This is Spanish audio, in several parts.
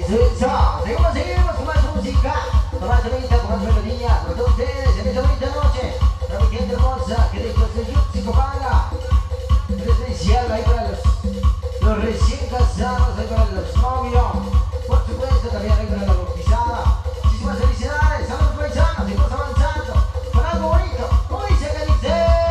Seguimos con más música, con más bonita, con más melodía, con todos ustedes en esta bonita noche. Para mi gente hermosa, que de Yutsi Copala. Un especial ahí para los recién casados, ahí para los novios. Por supuesto, también ahí para la bautizada. Muchísimas felicidades a los paisanos, seguimos avanzando con algo bonito. ¿Cómo dice que dice?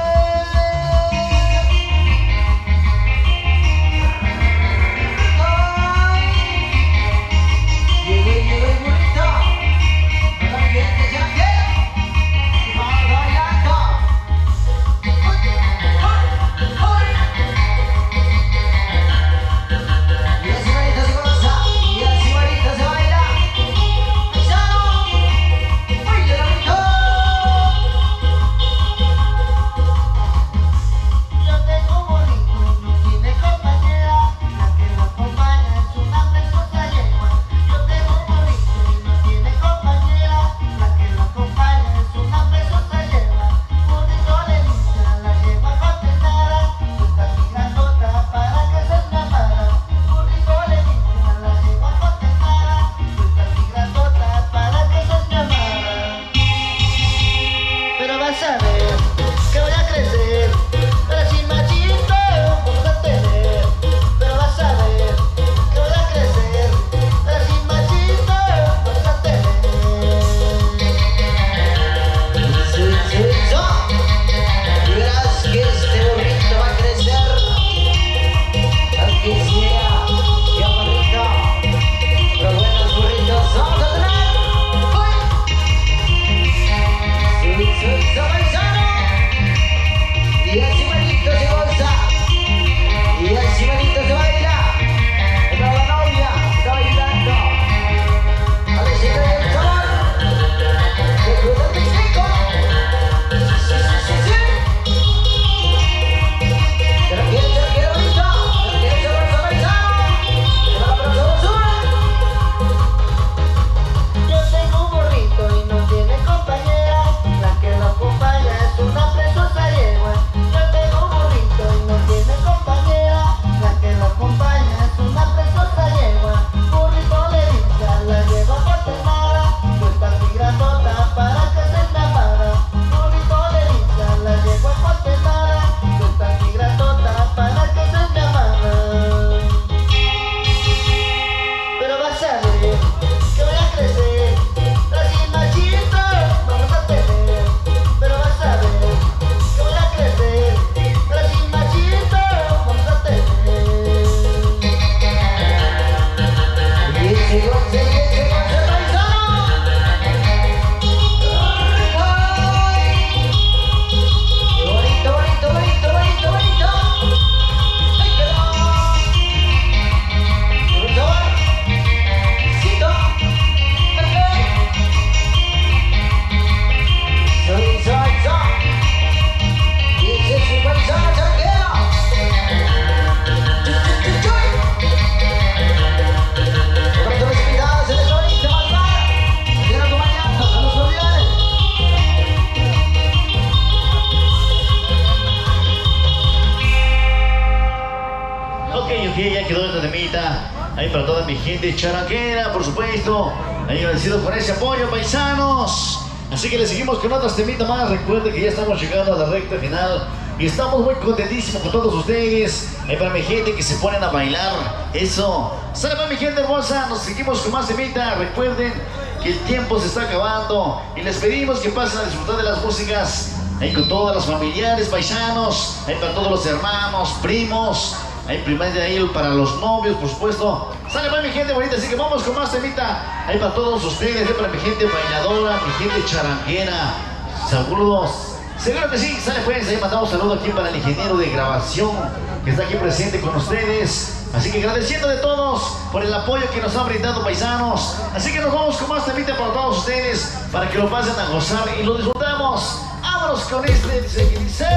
Ahí para toda mi gente charanguera, por supuesto. Ahí agradecido por ese apoyo, paisanos. Así que le seguimos con otros temitas más. Recuerden que ya estamos llegando a la recta final y estamos muy contentísimos con todos ustedes. Ahí para mi gente que se ponen a bailar. Eso. Sale para mi gente hermosa. Nos seguimos con más temitas. Recuerden que el tiempo se está acabando y les pedimos que pasen a disfrutar de las músicas ahí con todos los familiares, paisanos. Ahí para todos los hermanos, primos. Hay primer de ahí para los novios, por supuesto. Sale para mi gente bonita, así que vamos con más temita. Ahí para todos ustedes, para mi gente bailadora, mi gente charanguera. Saludos. Seguro que sí, sale pues. Ahí mandamos saludos aquí para el ingeniero de grabación que está aquí presente con ustedes. Así que agradeciendo de todos por el apoyo que nos han brindado, paisanos. Así que nos vamos con más temita para todos ustedes, para que lo pasen a gozar y lo disfrutamos. Vámonos con este, dice.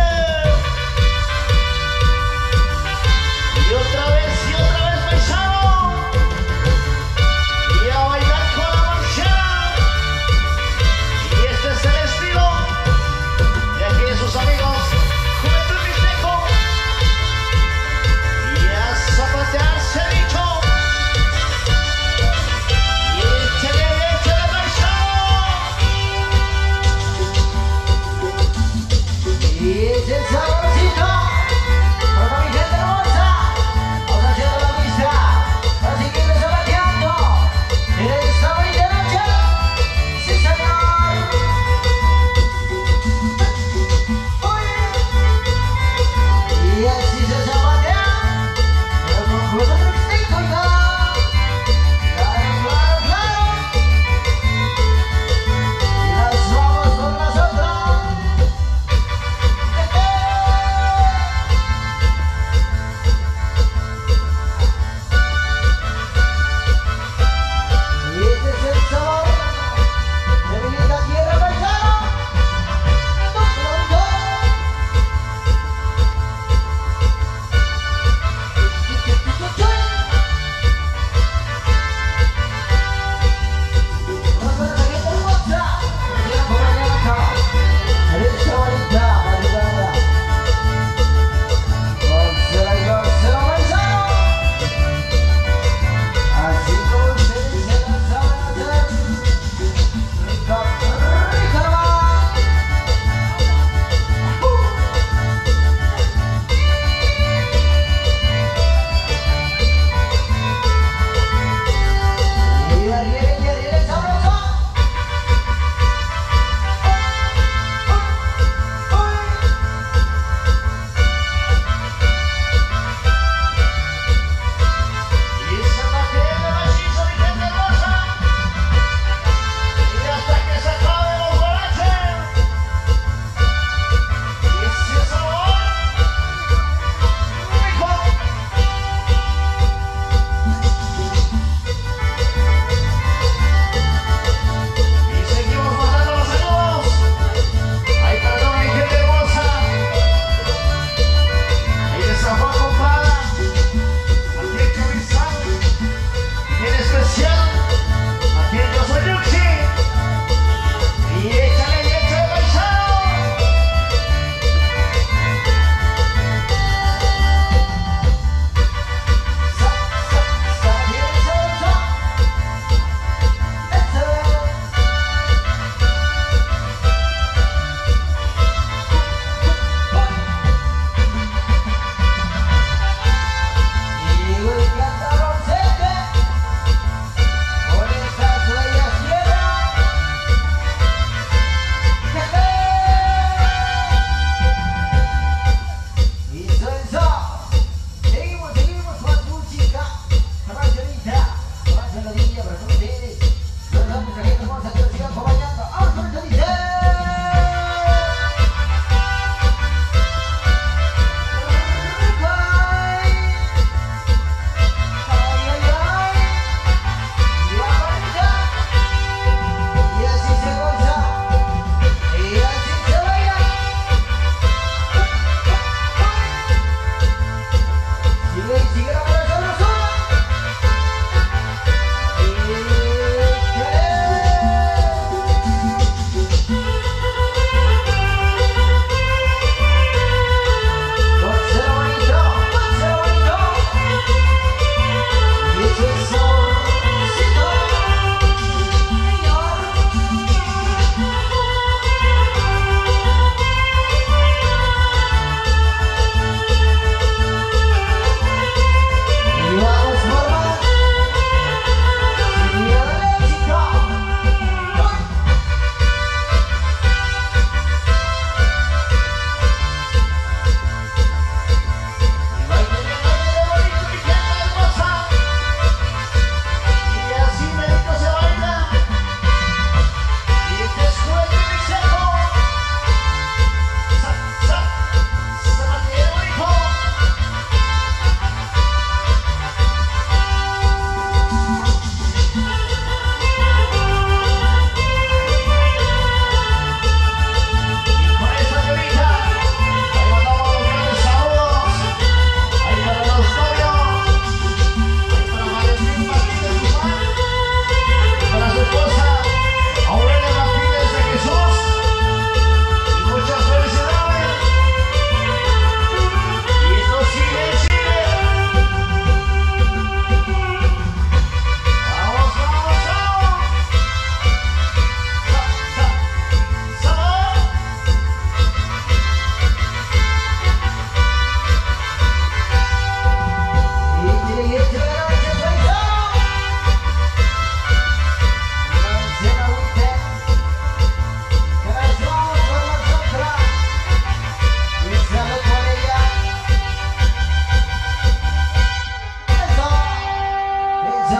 Y otra vez, paisano. Y a bailar con la marcha. Y este es el estilo de aquí de sus amigos Juventud Mixteco. Y a zapatear se ha dicho.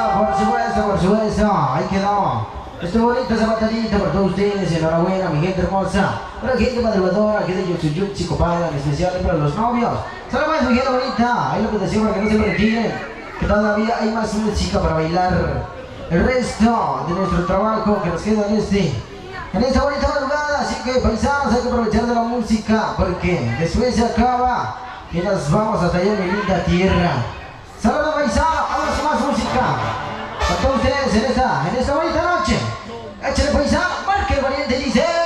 por supuesto, ahí quedó. Este bonito zapatadito para todos ustedes, enhorabuena mi gente hermosa. Para la gente madrugadora, que de Yotsuyutsi Copala, en especial para los novios. Solo más mi gente bonita, ahí lo que decimos para que no se retiren, que todavía hay más música para bailar. El resto de nuestro trabajo que nos queda en esta bonita madrugada, así que paisanos hay que aprovechar de la música, porque después se acaba y nos vamos hasta allá en mi linda tierra. Saludos paisanos, vamos con más música. Para todos ustedes en esta bonita noche. Échale paisano, marque el valiente, dice.